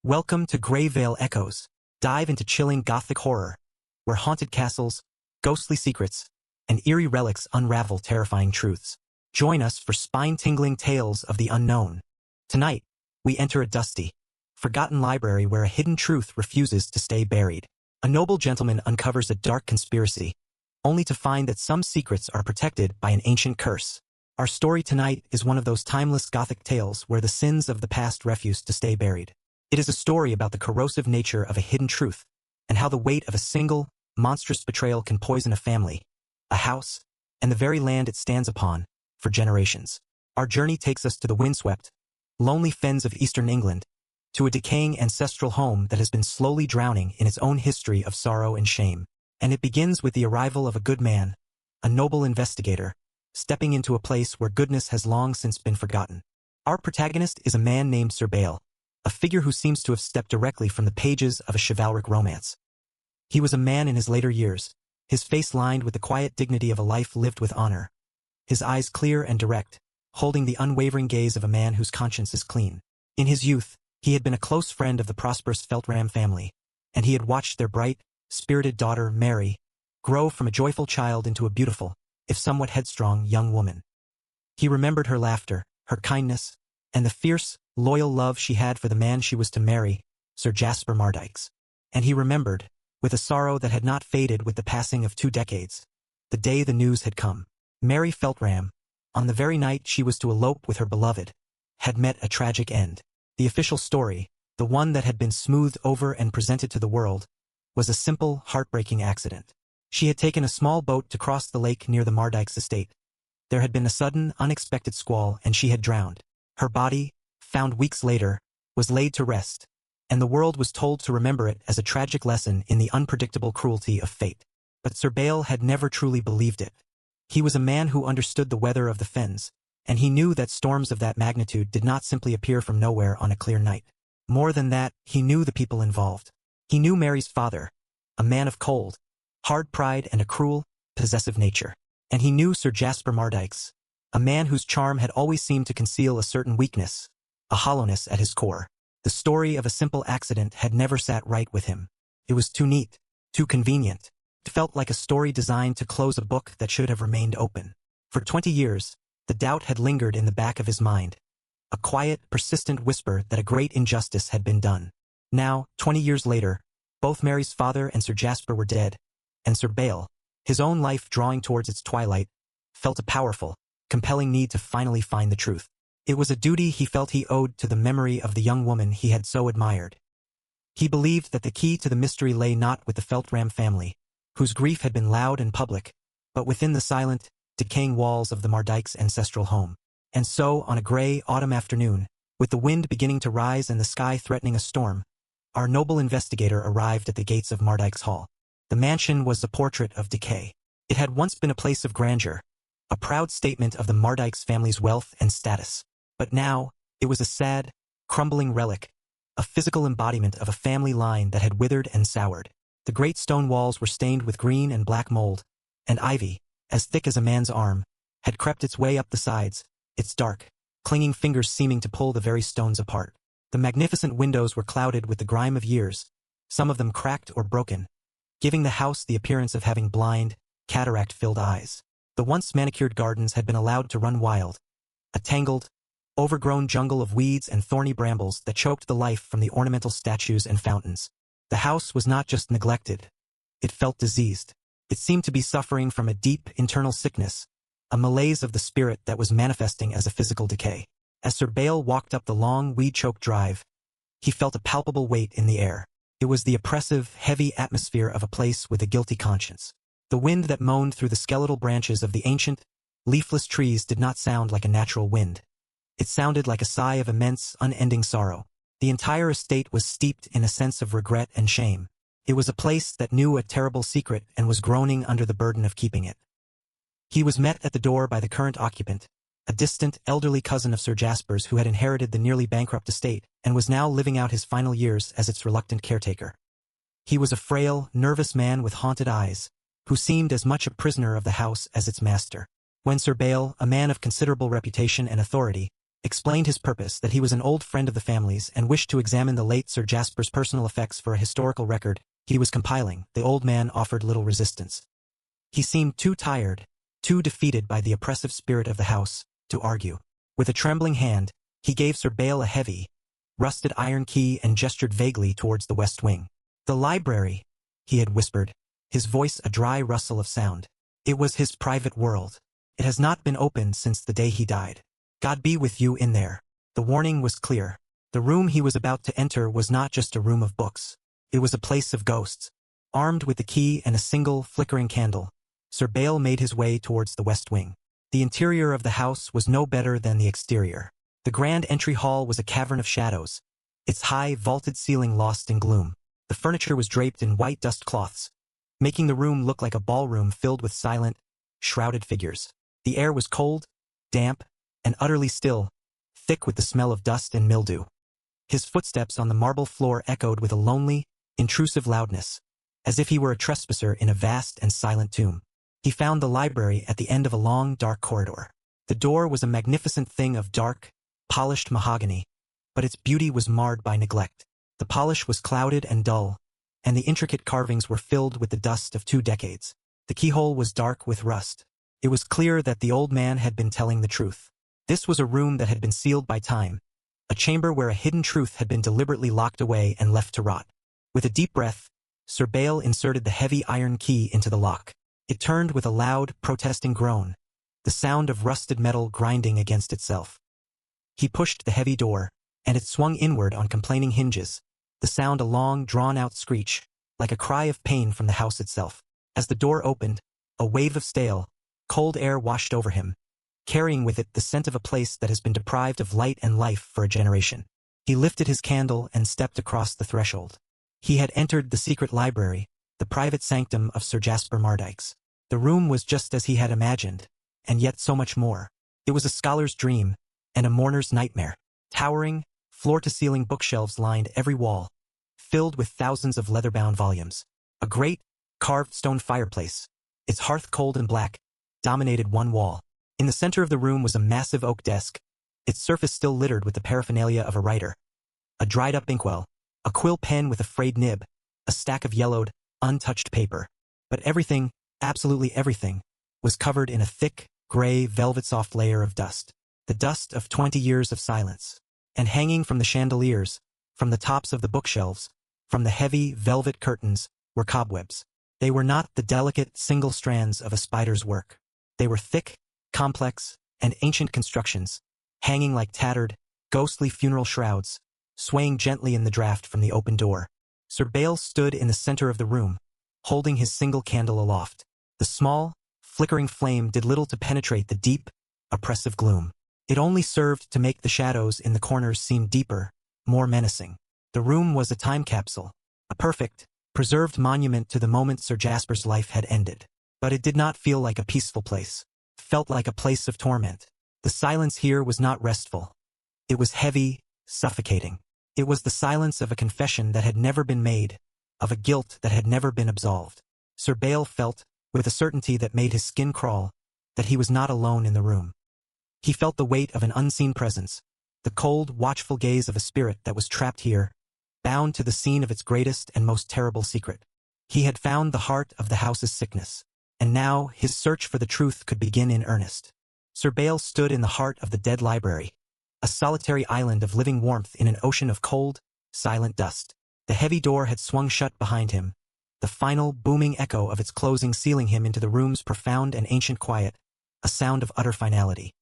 Welcome to Grey Vale Echoes. Dive into chilling Gothic horror, where haunted castles, ghostly secrets, and eerie relics unravel terrifying truths. Join us for spine-tingling tales of the unknown. Tonight, we enter a dusty, forgotten library where a hidden truth refuses to stay buried. A noble gentleman uncovers a dark conspiracy, only to find that some secrets are protected by an ancient curse. Our story tonight is one of those timeless Gothic tales where the sins of the past refuse to stay buried. It is a story about the corrosive nature of a hidden truth, and how the weight of a single, monstrous betrayal can poison a family, a house, and the very land it stands upon, for generations. Our journey takes us to the windswept, lonely fens of eastern England, to a decaying ancestral home that has been slowly drowning in its own history of sorrow and shame. And it begins with the arrival of a good man, a noble investigator, stepping into a place where goodness has long since been forgotten. Our protagonist is a man named Sir Bale, a figure who seems to have stepped directly from the pages of a chivalric romance. He was a man in his later years, his face lined with the quiet dignity of a life lived with honor, his eyes clear and direct, holding the unwavering gaze of a man whose conscience is clean. In his youth, he had been a close friend of the prosperous Feltram family, and he had watched their bright, spirited daughter, Mary, grow from a joyful child into a beautiful, if somewhat headstrong, young woman. He remembered her laughter, her kindness, and the fierce, loyal love she had for the man she was to marry, Sir Jasper Mardykes. And he remembered, with a sorrow that had not faded with the passing of 2 decades, the day the news had come. Mary Feltram, on the very night she was to elope with her beloved, had met a tragic end. The official story, the one that had been smoothed over and presented to the world, was a simple, heartbreaking accident. She had taken a small boat to cross the lake near the Mardykes' estate. There had been a sudden, unexpected squall, and she had drowned. Her body, found weeks later, was laid to rest, and the world was told to remember it as a tragic lesson in the unpredictable cruelty of fate. But Sir Bale had never truly believed it. He was a man who understood the weather of the fens, and he knew that storms of that magnitude did not simply appear from nowhere on a clear night. More than that, he knew the people involved. He knew Mary's father, a man of cold, hard pride and a cruel, possessive nature. And he knew Sir Jasper Mardykes, a man whose charm had always seemed to conceal a certain weakness, a hollowness at his core. The story of a simple accident had never sat right with him. It was too neat, too convenient. It felt like a story designed to close a book that should have remained open. For 20 years, the doubt had lingered in the back of his mind, a quiet, persistent whisper that a great injustice had been done. Now, 20 years later, both Mary's father and Sir Jasper were dead, and Sir Bale, his own life drawing towards its twilight, felt a powerful, compelling need to finally find the truth. It was a duty he felt he owed to the memory of the young woman he had so admired. He believed that the key to the mystery lay not with the Feltram family, whose grief had been loud and public, but within the silent, decaying walls of the Mardykes' ancestral home. And so, on a gray autumn afternoon, with the wind beginning to rise and the sky threatening a storm, our noble investigator arrived at the gates of Mardykes Hall. The mansion was a portrait of decay. It had once been a place of grandeur, a proud statement of the Mardykes family's wealth and status. But now, it was a sad, crumbling relic, a physical embodiment of a family line that had withered and soured. The great stone walls were stained with green and black mold, and ivy, as thick as a man's arm, had crept its way up the sides, its dark, clinging fingers seeming to pull the very stones apart. The magnificent windows were clouded with the grime of years, some of them cracked or broken, giving the house the appearance of having blind, cataract-filled eyes. The once manicured gardens had been allowed to run wild, a tangled, overgrown jungle of weeds and thorny brambles that choked the life from the ornamental statues and fountains. The house was not just neglected. It felt diseased. It seemed to be suffering from a deep internal sickness, a malaise of the spirit that was manifesting as a physical decay. As Sir Bale walked up the long, weed-choked drive, he felt a palpable weight in the air. It was the oppressive, heavy atmosphere of a place with a guilty conscience. The wind that moaned through the skeletal branches of the ancient, leafless trees did not sound like a natural wind. It sounded like a sigh of immense, unending sorrow. The entire estate was steeped in a sense of regret and shame. It was a place that knew a terrible secret and was groaning under the burden of keeping it. He was met at the door by the current occupant, a distant, elderly cousin of Sir Jasper's who had inherited the nearly bankrupt estate and was now living out his final years as its reluctant caretaker. He was a frail, nervous man with haunted eyes, who seemed as much a prisoner of the house as its master. When Sir Bale, a man of considerable reputation and authority, explained his purpose, that he was an old friend of the family's and wished to examine the late Sir Jasper's personal effects for a historical record he was compiling. The old man offered little resistance. He seemed too tired, too defeated by the oppressive spirit of the house, to argue. With a trembling hand, he gave Sir Bael a heavy, rusted iron key and gestured vaguely towards the west wing. "The library," he had whispered, his voice a dry rustle of sound. "It was his private world. It has not been opened since the day he died. God be with you in there." The warning was clear. The room he was about to enter was not just a room of books. It was a place of ghosts. Armed with the key and a single, flickering candle, Sir Bael made his way towards the west wing. The interior of the house was no better than the exterior. The grand entry hall was a cavern of shadows, its high, vaulted ceiling lost in gloom. The furniture was draped in white dust cloths, making the room look like a ballroom filled with silent, shrouded figures. The air was cold, damp, and utterly still, thick with the smell of dust and mildew. His footsteps on the marble floor echoed with a lonely, intrusive loudness, as if he were a trespasser in a vast and silent tomb. He found the library at the end of a long, dark corridor. The door was a magnificent thing of dark, polished mahogany, but its beauty was marred by neglect. The polish was clouded and dull, and the intricate carvings were filled with the dust of 2 decades. The keyhole was dark with rust. It was clear that the old man had been telling the truth. This was a room that had been sealed by time, a chamber where a hidden truth had been deliberately locked away and left to rot. With a deep breath, Sir Bael inserted the heavy iron key into the lock. It turned with a loud, protesting groan, the sound of rusted metal grinding against itself. He pushed the heavy door, and it swung inward on complaining hinges, the sound a long, drawn-out screech, like a cry of pain from the house itself. As the door opened, a wave of stale, cold air washed over him, carrying with it the scent of a place that has been deprived of light and life for a generation. He lifted his candle and stepped across the threshold. He had entered the secret library, the private sanctum of Sir Jasper Mardyke's. The room was just as he had imagined, and yet so much more. It was a scholar's dream, and a mourner's nightmare. Towering, floor-to-ceiling bookshelves lined every wall, filled with thousands of leather-bound volumes. A great, carved stone fireplace, its hearth cold and black, dominated one wall. In the center of the room was a massive oak desk, its surface still littered with the paraphernalia of a writer. A dried-up inkwell, a quill pen with a frayed nib, a stack of yellowed, untouched paper. But everything, absolutely everything, was covered in a thick, gray, velvet-soft layer of dust. The dust of 20 years of silence. And hanging from the chandeliers, from the tops of the bookshelves, from the heavy, velvet curtains, were cobwebs. They were not the delicate, single strands of a spider's work. They were thick, complex, and ancient constructions, hanging like tattered, ghostly funeral shrouds, swaying gently in the draught from the open door. Sir Bael stood in the center of the room, holding his single candle aloft. The small, flickering flame did little to penetrate the deep, oppressive gloom. It only served to make the shadows in the corners seem deeper, more menacing. The room was a time capsule, a perfect, preserved monument to the moment Sir Jasper's life had ended. But it did not feel like a peaceful place. It felt like a place of torment. The silence here was not restful. It was heavy, suffocating. It was the silence of a confession that had never been made, of a guilt that had never been absolved. Sir Bael felt, with a certainty that made his skin crawl, that he was not alone in the room. He felt the weight of an unseen presence, the cold, watchful gaze of a spirit that was trapped here, bound to the scene of its greatest and most terrible secret. He had found the heart of the house's sickness, and now his search for the truth could begin in earnest. Sir Bael stood in the heart of the dead library, a solitary island of living warmth in an ocean of cold, silent dust. The heavy door had swung shut behind him, the final, booming echo of its closing sealing him into the room's profound and ancient quiet, a sound of utter finality.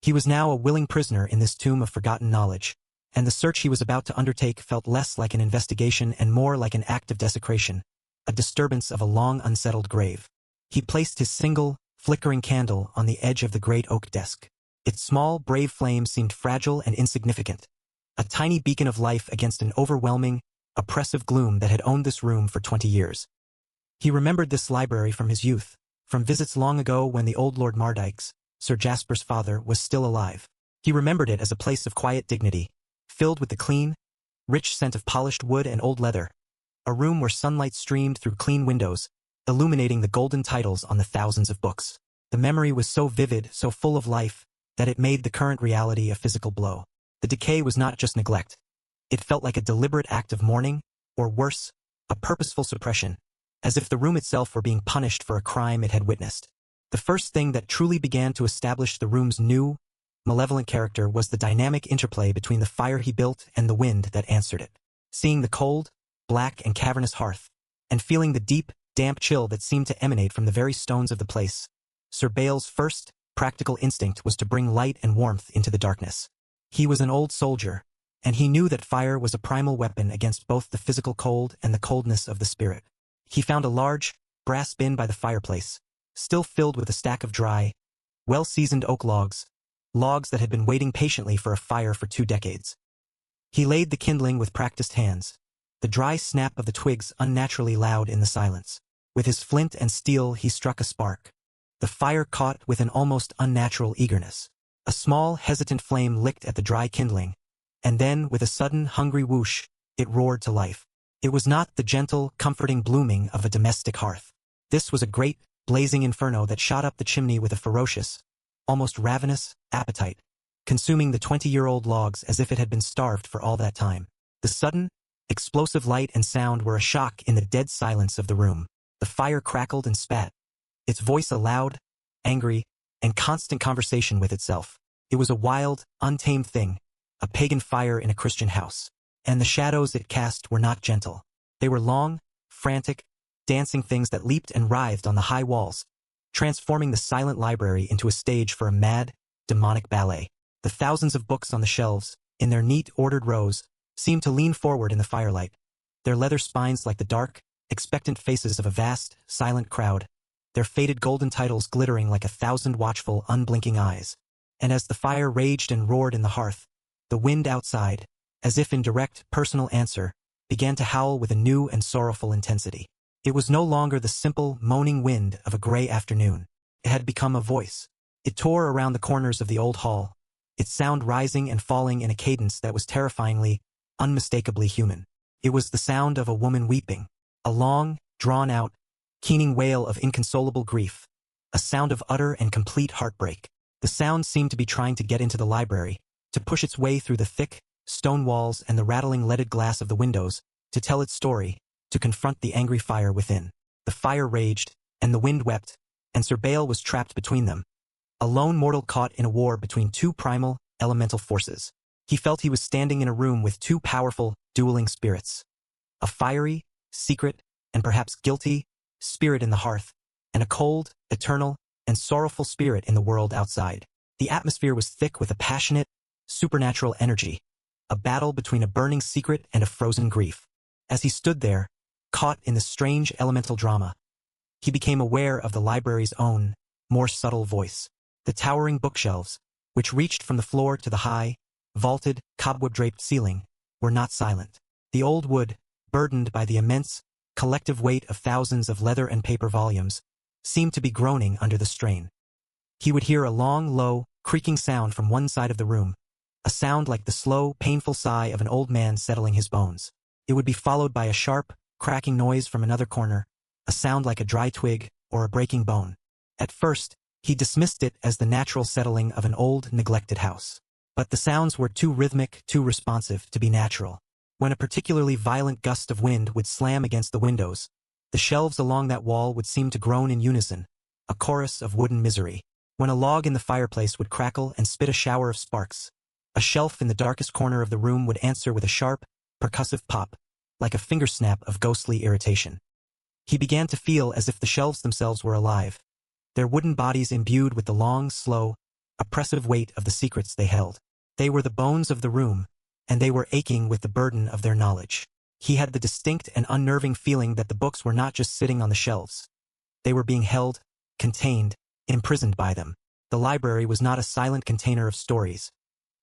He was now a willing prisoner in this tomb of forgotten knowledge, and the search he was about to undertake felt less like an investigation and more like an act of desecration, a disturbance of a long unsettled grave. He placed his single, flickering candle on the edge of the great oak desk. Its small, brave flame seemed fragile and insignificant, a tiny beacon of life against an overwhelming, oppressive gloom that had owned this room for 20 years. He remembered this library from his youth, from visits long ago when the old Lord Mardyke's, Sir Jasper's father, was still alive. He remembered it as a place of quiet dignity, filled with the clean, rich scent of polished wood and old leather, a room where sunlight streamed through clean windows, illuminating the golden titles on the thousands of books. The memory was so vivid, so full of life, that it made the current reality a physical blow. The decay was not just neglect. It felt like a deliberate act of mourning, or worse, a purposeful suppression, as if the room itself were being punished for a crime it had witnessed. The first thing that truly began to establish the room's new, malevolent character was the dynamic interplay between the fire he built and the wind that answered it. Seeing the cold, black and cavernous hearth, and feeling the deep, damp chill that seemed to emanate from the very stones of the place, Sir Bale's first, practical instinct was to bring light and warmth into the darkness. He was an old soldier, and he knew that fire was a primal weapon against both the physical cold and the coldness of the spirit. He found a large, brass bin by the fireplace, still filled with a stack of dry, well-seasoned oak logs that had been waiting patiently for a fire for 2 decades. He laid the kindling with practiced hands, the dry snap of the twigs unnaturally loud in the silence. With his flint and steel he struck a spark. The fire caught with an almost unnatural eagerness. A small, hesitant flame licked at the dry kindling, and then, with a sudden, hungry whoosh, it roared to life. It was not the gentle, comforting blooming of a domestic hearth. This was a great, blazing inferno that shot up the chimney with a ferocious, almost ravenous, appetite, consuming the 20-year-old logs as if it had been starved for all that time. The sudden, explosive light and sound were a shock in the dead silence of the room. The fire crackled and spat, its voice a loud, angry, and constant conversation with itself. It was a wild, untamed thing, a pagan fire in a Christian house. And the shadows it cast were not gentle. They were long, frantic, dancing things that leaped and writhed on the high walls, transforming the silent library into a stage for a mad, demonic ballet. The thousands of books on the shelves, in their neat, ordered rows, seemed to lean forward in the firelight, their leather spines like the dark, expectant faces of a vast, silent crowd, their faded golden titles glittering like 1,000 watchful, unblinking eyes. And as the fire raged and roared in the hearth, the wind outside, as if in direct, personal answer, began to howl with a new and sorrowful intensity. It was no longer the simple, moaning wind of a gray afternoon. It had become a voice. It tore around the corners of the old hall, its sound rising and falling in a cadence that was terrifyingly, unmistakably human. It was the sound of a woman weeping, a long, drawn-out, keening wail of inconsolable grief, a sound of utter and complete heartbreak. The sound seemed to be trying to get into the library, to push its way through the thick, stone walls and the rattling leaded glass of the windows, to tell its story, to confront the angry fire within. The fire raged, and the wind wept, and Sir Bale was trapped between them, a lone mortal caught in a war between 2 primal, elemental forces. He felt he was standing in a room with 2 powerful, dueling spirits. A fiery, secret, and perhaps guilty, spirit in the hearth, and a cold, eternal, and sorrowful spirit in the world outside. The atmosphere was thick with a passionate, supernatural energy, a battle between a burning secret and a frozen grief. As he stood there, caught in the strange elemental drama, he became aware of the library's own, more subtle voice. The towering bookshelves, which reached from the floor to the high, vaulted, cobweb-draped ceiling, were not silent. The old wood, burdened by the immense, collective weight of thousands of leather and paper volumes, seemed to be groaning under the strain. He would hear a long, low, creaking sound from one side of the room, a sound like the slow, painful sigh of an old man settling his bones. It would be followed by a sharp, cracking noise from another corner, a sound like a dry twig or a breaking bone. At first, he dismissed it as the natural settling of an old, neglected house. But the sounds were too rhythmic, too responsive to be natural. When a particularly violent gust of wind would slam against the windows, the shelves along that wall would seem to groan in unison, a chorus of wooden misery. When a log in the fireplace would crackle and spit a shower of sparks, a shelf in the darkest corner of the room would answer with a sharp, percussive pop, like a finger snap of ghostly irritation. He began to feel as if the shelves themselves were alive, their wooden bodies imbued with the long, slow, oppressive weight of the secrets they held. They were the bones of the room, and they were aching with the burden of their knowledge. He had the distinct and unnerving feeling that the books were not just sitting on the shelves. They were being held, contained, imprisoned by them. The library was not a silent container of stories.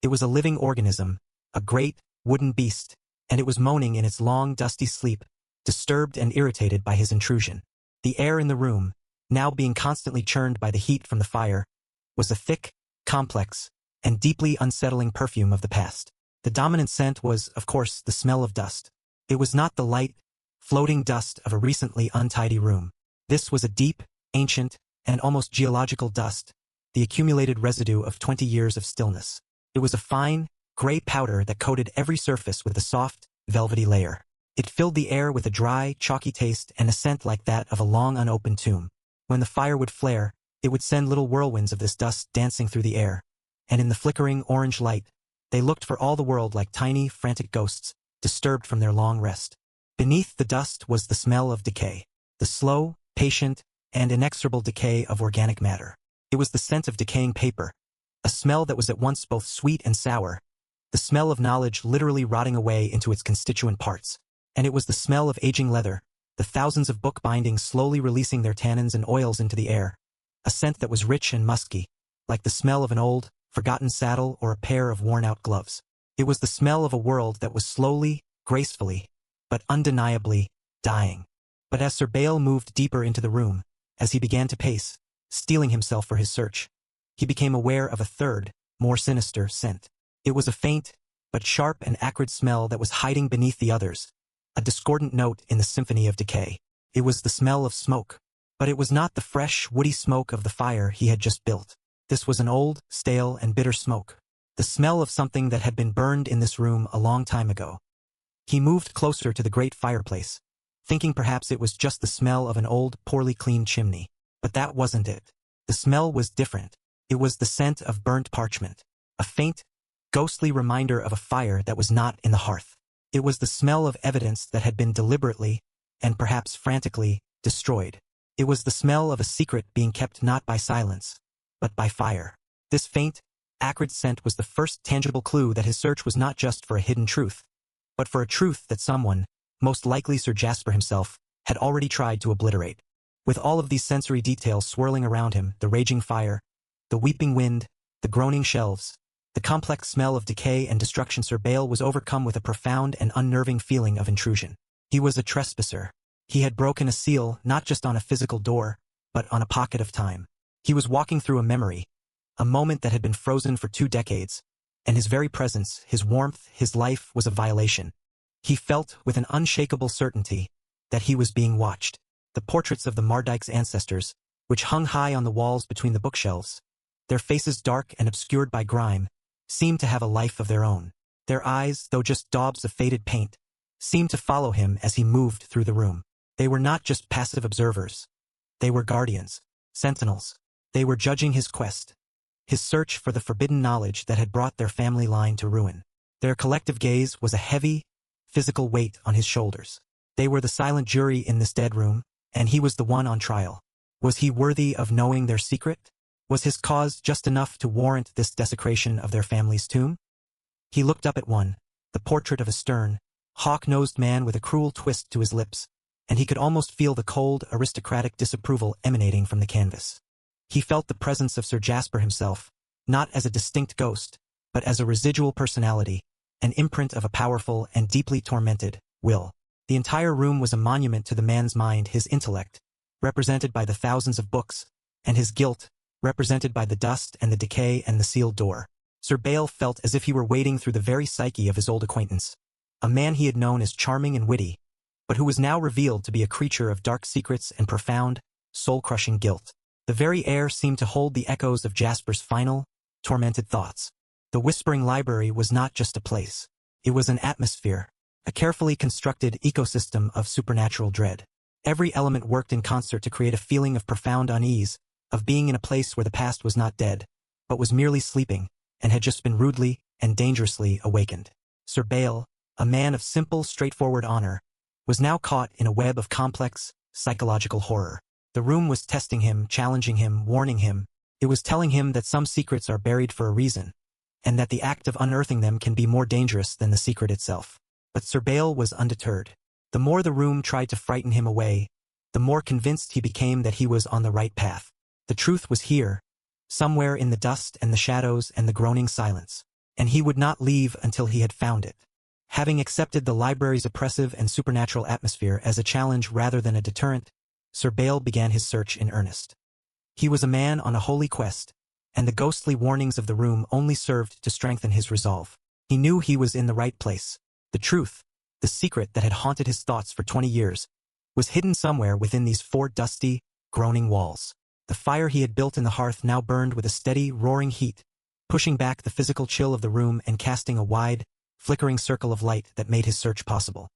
It was a living organism, a great, wooden beast, and it was moaning in its long, dusty sleep, disturbed and irritated by his intrusion. The air in the room, now being constantly churned by the heat from the fire, was a thick, complex, and deeply unsettling perfume of the past. The dominant scent was, of course, the smell of dust. It was not the light, floating dust of a recently untidy room. This was a deep, ancient, and almost geological dust, the accumulated residue of 20 years of stillness. It was a fine, gray powder that coated every surface with a soft, velvety layer. It filled the air with a dry, chalky taste and a scent like that of a long unopened tomb. When the fire would flare, it would send little whirlwinds of this dust dancing through the air, and in the flickering orange light, they looked for all the world like tiny, frantic ghosts, disturbed from their long rest. Beneath the dust was the smell of decay, the slow, patient, and inexorable decay of organic matter. It was the scent of decaying paper, a smell that was at once both sweet and sour, the smell of knowledge literally rotting away into its constituent parts. And it was the smell of aging leather, the thousands of book bindings slowly releasing their tannins and oils into the air, a scent that was rich and musky, like the smell of an old, forgotten saddle or a pair of worn-out gloves. It was the smell of a world that was slowly, gracefully, but undeniably, dying. But as Sir Bael moved deeper into the room, as he began to pace, steeling himself for his search, he became aware of a third, more sinister scent. It was a faint, but sharp and acrid smell that was hiding beneath the others, a discordant note in the symphony of decay. It was the smell of smoke. But it was not the fresh, woody smoke of the fire he had just built. This was an old, stale, and bitter smoke, the smell of something that had been burned in this room a long time ago. He moved closer to the great fireplace, thinking perhaps it was just the smell of an old, poorly cleaned chimney. But that wasn't it. The smell was different. It was the scent of burnt parchment, a faint, ghostly reminder of a fire that was not in the hearth. It was the smell of evidence that had been deliberately, and perhaps frantically, destroyed. It was the smell of a secret being kept not by silence, but by fire. This faint, acrid scent was the first tangible clue that his search was not just for a hidden truth, but for a truth that someone, most likely Sir Jasper himself, had already tried to obliterate. With all of these sensory details swirling around him, the raging fire, the weeping wind, the groaning shelves, the complex smell of decay and destruction, Sir Bael was overcome with a profound and unnerving feeling of intrusion. He was a trespasser. He had broken a seal not just on a physical door, but on a pocket of time. He was walking through a memory, a moment that had been frozen for 2 decades, and his very presence, his warmth, his life was a violation. He felt with an unshakable certainty that he was being watched. The portraits of the Mardyke's ancestors, which hung high on the walls between the bookshelves, their faces dark and obscured by grime, seemed to have a life of their own. Their eyes, though just daubs of faded paint, seemed to follow him as he moved through the room. They were not just passive observers. They were guardians, sentinels. They were judging his quest, his search for the forbidden knowledge that had brought their family line to ruin. Their collective gaze was a heavy, physical weight on his shoulders. They were the silent jury in this dead room, and he was the one on trial. Was he worthy of knowing their secret? Was his cause just enough to warrant this desecration of their family's tomb? He looked up at one, the portrait of a stern, hawk-nosed man with a cruel twist to his lips, and he could almost feel the cold, aristocratic disapproval emanating from the canvas. He felt the presence of Sir Jasper himself, not as a distinct ghost, but as a residual personality, an imprint of a powerful and deeply tormented will. The entire room was a monument to the man's mind, his intellect, represented by the thousands of books, and his guilt, represented by the dust and the decay and the sealed door. Sir Bael felt as if he were wading through the very psyche of his old acquaintance, a man he had known as charming and witty, but who was now revealed to be a creature of dark secrets and profound, soul-crushing guilt. The very air seemed to hold the echoes of Jasper's final, tormented thoughts. The Whispering Library was not just a place. It was an atmosphere, a carefully constructed ecosystem of supernatural dread. Every element worked in concert to create a feeling of profound unease, of being in a place where the past was not dead, but was merely sleeping, and had just been rudely and dangerously awakened. Sir Bael, a man of simple, straightforward honor, was now caught in a web of complex, psychological horror. The room was testing him, challenging him, warning him. It was telling him that some secrets are buried for a reason, and that the act of unearthing them can be more dangerous than the secret itself. But Sir Bael was undeterred. The more the room tried to frighten him away, the more convinced he became that he was on the right path. The truth was here, somewhere in the dust and the shadows and the groaning silence, and he would not leave until he had found it. Having accepted the library's oppressive and supernatural atmosphere as a challenge rather than a deterrent, Sir Bael began his search in earnest. He was a man on a holy quest, and the ghostly warnings of the room only served to strengthen his resolve. He knew he was in the right place. The truth, the secret that had haunted his thoughts for 20 years, was hidden somewhere within these 4 dusty, groaning walls. The fire he had built in the hearth now burned with a steady, roaring heat, pushing back the physical chill of the room and casting a wide, flickering circle of light that made his search possible.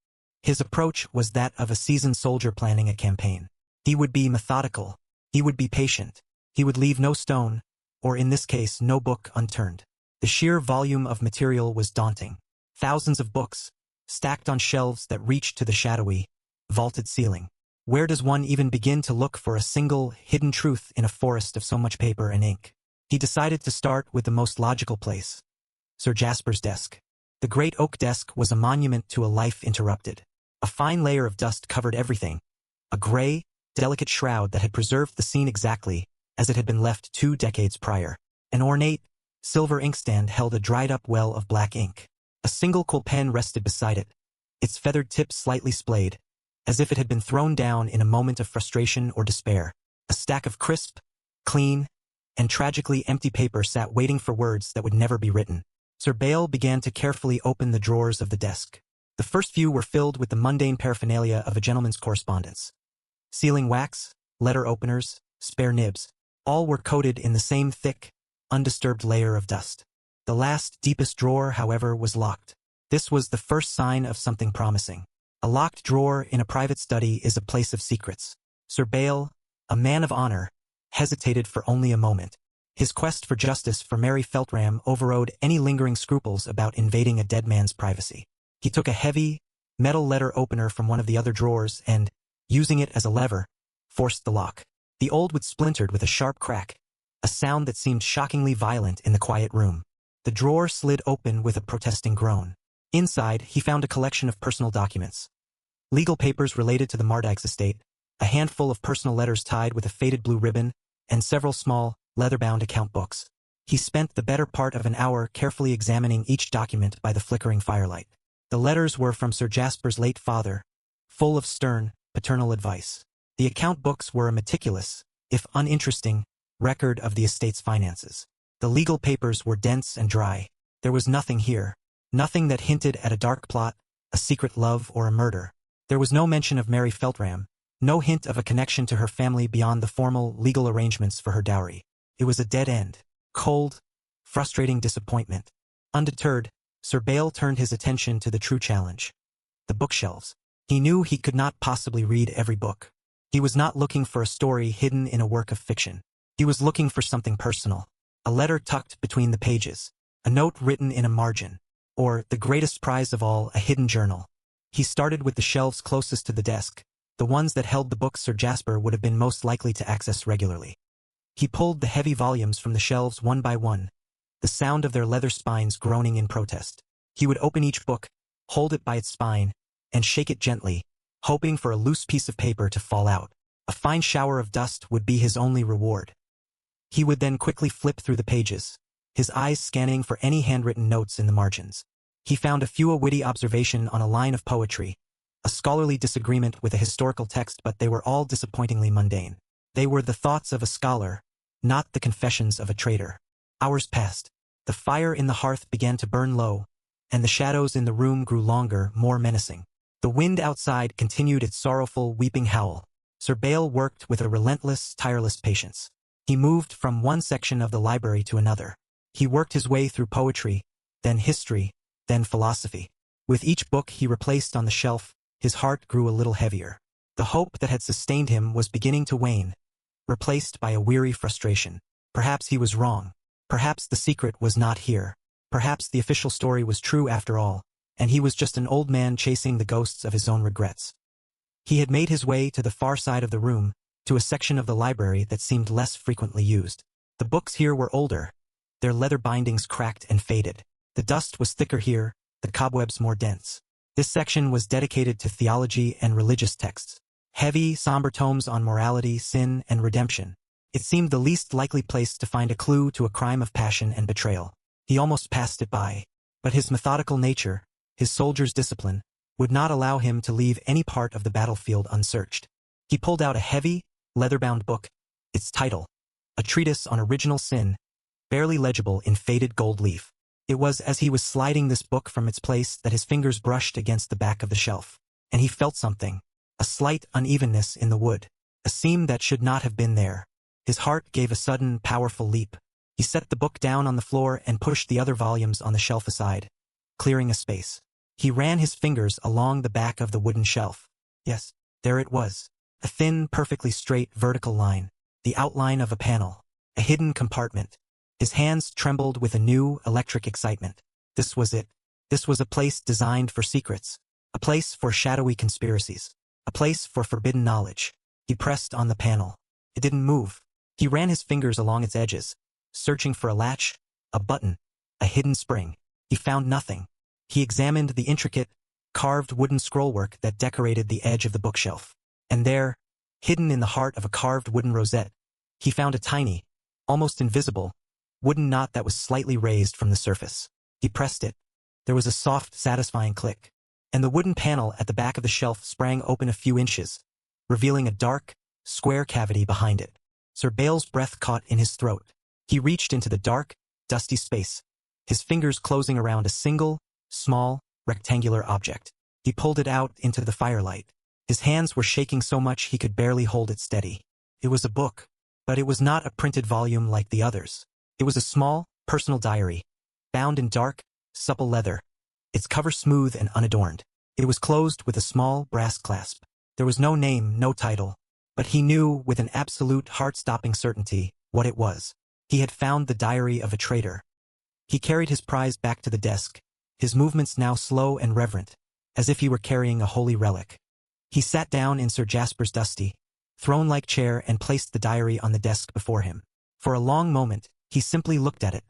His approach was that of a seasoned soldier planning a campaign. He would be methodical. He would be patient. He would leave no stone, or in this case no book, unturned. The sheer volume of material was daunting. Thousands of books, stacked on shelves that reached to the shadowy, vaulted ceiling. Where does one even begin to look for a single, hidden truth in a forest of so much paper and ink? He decided to start with the most logical place. Sir Jasper's desk. The great oak desk was a monument to a life interrupted. A fine layer of dust covered everything, a gray, delicate shroud that had preserved the scene exactly as it had been left 2 decades prior. An ornate, silver inkstand held a dried-up well of black ink. A single quill pen rested beside it, its feathered tip slightly splayed, as if it had been thrown down in a moment of frustration or despair. A stack of crisp, clean, and tragically empty paper sat waiting for words that would never be written. Sir Bael began to carefully open the drawers of the desk. The first few were filled with the mundane paraphernalia of a gentleman's correspondence. Sealing wax, letter openers, spare nibs, all were coated in the same thick, undisturbed layer of dust. The last, deepest drawer, however, was locked. This was the first sign of something promising. A locked drawer in a private study is a place of secrets. Sir Bael, a man of honor, hesitated for only a moment. His quest for justice for Mary Feltram overrode any lingering scruples about invading a dead man's privacy. He took a heavy, metal letter opener from one of the other drawers and, using it as a lever, forced the lock. The old wood splintered with a sharp crack, a sound that seemed shockingly violent in the quiet room. The drawer slid open with a protesting groan. Inside, he found a collection of personal documents. Legal papers related to the Mardags estate, a handful of personal letters tied with a faded blue ribbon, and several small, leather-bound account books. He spent the better part of an hour carefully examining each document by the flickering firelight. The letters were from Sir Jasper's late father, full of stern, paternal advice. The account books were a meticulous, if uninteresting, record of the estate's finances. The legal papers were dense and dry. There was nothing here. Nothing that hinted at a dark plot, a secret love, or a murder. There was no mention of Mary Feltram, no hint of a connection to her family beyond the formal legal arrangements for her dowry. It was a dead end. Cold, frustrating disappointment. Undeterred, Sir Bael turned his attention to the true challenge. The bookshelves. He knew he could not possibly read every book. He was not looking for a story hidden in a work of fiction. He was looking for something personal. A letter tucked between the pages. A note written in a margin. Or, the greatest prize of all, a hidden journal. He started with the shelves closest to the desk, the ones that held the books Sir Jasper would have been most likely to access regularly. He pulled the heavy volumes from the shelves one by one, the sound of their leather spines groaning in protest. He would open each book, hold it by its spine, and shake it gently, hoping for a loose piece of paper to fall out. A fine shower of dust would be his only reward. He would then quickly flip through the pages, his eyes scanning for any handwritten notes in the margins. He found a witty observation on a line of poetry, a scholarly disagreement with a historical text, but they were all disappointingly mundane. They were the thoughts of a scholar, not the confessions of a traitor. Hours passed. The fire in the hearth began to burn low, and the shadows in the room grew longer, more menacing. The wind outside continued its sorrowful, weeping howl. Sir Bael worked with a relentless, tireless patience. He moved from one section of the library to another. He worked his way through poetry, then history, then philosophy. With each book he replaced on the shelf, his heart grew a little heavier. The hope that had sustained him was beginning to wane, replaced by a weary frustration. Perhaps he was wrong. Perhaps the secret was not here. Perhaps the official story was true after all, and he was just an old man chasing the ghosts of his own regrets. He had made his way to the far side of the room, to a section of the library that seemed less frequently used. The books here were older, their leather bindings cracked and faded. The dust was thicker here, the cobwebs more dense. This section was dedicated to theology and religious texts. Heavy, somber tomes on morality, sin, and redemption. It seemed the least likely place to find a clue to a crime of passion and betrayal. He almost passed it by. But his methodical nature, his soldier's discipline, would not allow him to leave any part of the battlefield unsearched. He pulled out a heavy, leather-bound book, its title, A Treatise on Original Sin, barely legible in faded gold leaf. It was as he was sliding this book from its place that his fingers brushed against the back of the shelf, and he felt something, a slight unevenness in the wood, a seam that should not have been there. His heart gave a sudden, powerful leap. He set the book down on the floor and pushed the other volumes on the shelf aside, clearing a space. He ran his fingers along the back of the wooden shelf. Yes, there it was. A thin, perfectly straight vertical line. The outline of a panel. A hidden compartment. His hands trembled with a new, electric excitement. This was it. This was a place designed for secrets. A place for shadowy conspiracies. A place for forbidden knowledge. He pressed on the panel. It didn't move. He ran his fingers along its edges, searching for a latch, a button, a hidden spring. He found nothing. He examined the intricate, carved wooden scrollwork that decorated the edge of the bookshelf. And there, hidden in the heart of a carved wooden rosette, he found a tiny, almost invisible, wooden knot that was slightly raised from the surface. He pressed it. There was a soft, satisfying click, and the wooden panel at the back of the shelf sprang open a few inches, revealing a dark, square cavity behind it. Sir Bale's breath caught in his throat. He reached into the dark, dusty space, his fingers closing around a single, small, rectangular object. He pulled it out into the firelight. His hands were shaking so much he could barely hold it steady. It was a book, but it was not a printed volume like the others. It was a small, personal diary, bound in dark, supple leather, its cover smooth and unadorned. It was closed with a small brass clasp. There was no name, no title, but he knew with an absolute heart-stopping certainty what it was. He had found the diary of a traitor. He carried his prize back to the desk, his movements now slow and reverent, as if he were carrying a holy relic. He sat down in Sir Jasper's dusty, throne-like chair and placed the diary on the desk before him. For a long moment, he simply looked at it,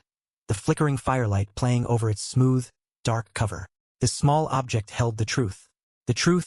the flickering firelight playing over its smooth, dark cover. This small object held the truth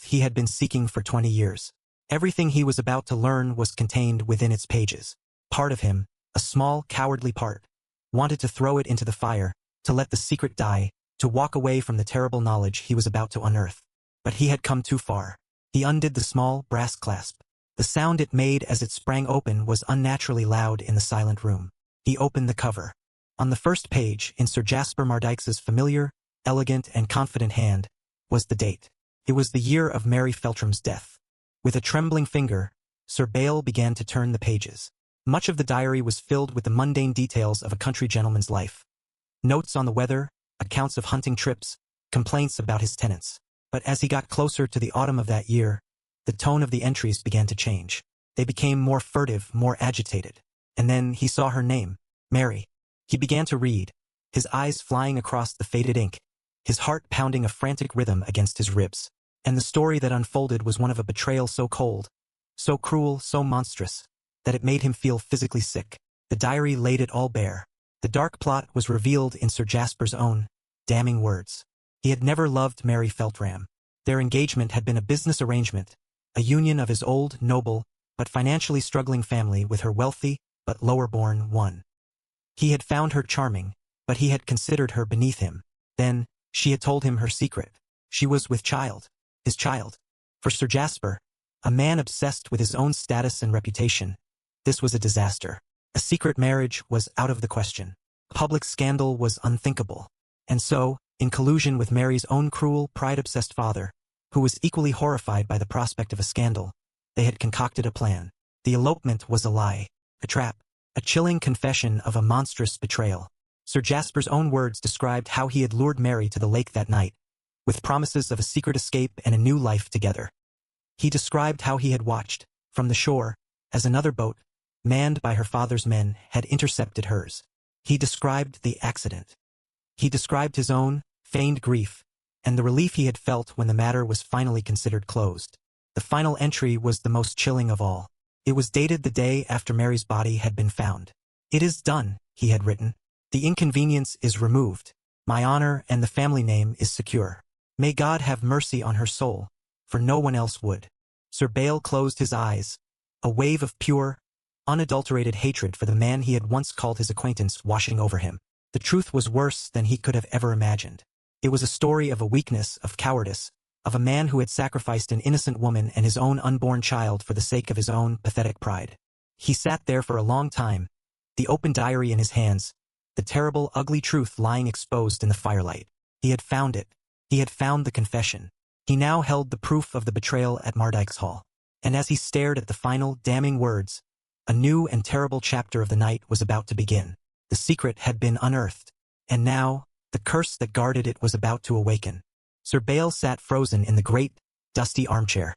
he had been seeking for 20 years. Everything he was about to learn was contained within its pages. Part of him, a small, cowardly part, wanted to throw it into the fire, to let the secret die, to walk away from the terrible knowledge he was about to unearth. But he had come too far. He undid the small, brass clasp. The sound it made as it sprang open was unnaturally loud in the silent room. He opened the cover. On the first page, in Sir Jasper Mardykes's familiar, elegant and confident hand, was the date. It was the year of Mary Feltram's death. With a trembling finger, Sir Bale began to turn the pages. Much of the diary was filled with the mundane details of a country gentleman's life. Notes on the weather, accounts of hunting trips, complaints about his tenants. But as he got closer to the autumn of that year, the tone of the entries began to change. They became more furtive, more agitated. And then he saw her name, Mary. He began to read, his eyes flying across the faded ink, his heart pounding a frantic rhythm against his ribs. And the story that unfolded was one of a betrayal so cold, so cruel, so monstrous, that it made him feel physically sick. The diary laid it all bare. The dark plot was revealed in Sir Jasper's own damning words. He had never loved Mary Feltram. Their engagement had been a business arrangement, a union of his old, noble, but financially struggling family with her wealthy, but lower-born one. He had found her charming, but he had considered her beneath him. Then, she had told him her secret. She was with child, his child. For Sir Jasper, a man obsessed with his own status and reputation, this was a disaster. A secret marriage was out of the question. Public scandal was unthinkable. And so, in collusion with Mary's own cruel, pride-obsessed father, who was equally horrified by the prospect of a scandal, they had concocted a plan. The elopement was a lie, a trap, a chilling confession of a monstrous betrayal. Sir Jasper's own words described how he had lured Mary to the lake that night, with promises of a secret escape and a new life together. He described how he had watched, from the shore, as another boat, manned by her father's men, had intercepted hers. He described the accident. He described his own, feigned grief, and the relief he had felt when the matter was finally considered closed. The final entry was the most chilling of all. It was dated the day after Mary's body had been found. "It is done," he had written. "The inconvenience is removed. My honor and the family name is secure. May God have mercy on her soul, for no one else would." Sir Bale closed his eyes, a wave of pure, unadulterated hatred for the man he had once called his acquaintance washing over him. The truth was worse than he could have ever imagined. It was a story of a weakness, of cowardice, of a man who had sacrificed an innocent woman and his own unborn child for the sake of his own pathetic pride. He sat there for a long time, the open diary in his hands, the terrible, ugly truth lying exposed in the firelight. He had found it. He had found the confession. He now held the proof of the betrayal at Mardykes Hall. And as he stared at the final, damning words, A new and terrible chapter of the night was about to begin. The secret had been unearthed, and now, the curse that guarded it was about to awaken. Sir Bael sat frozen in the great, dusty armchair,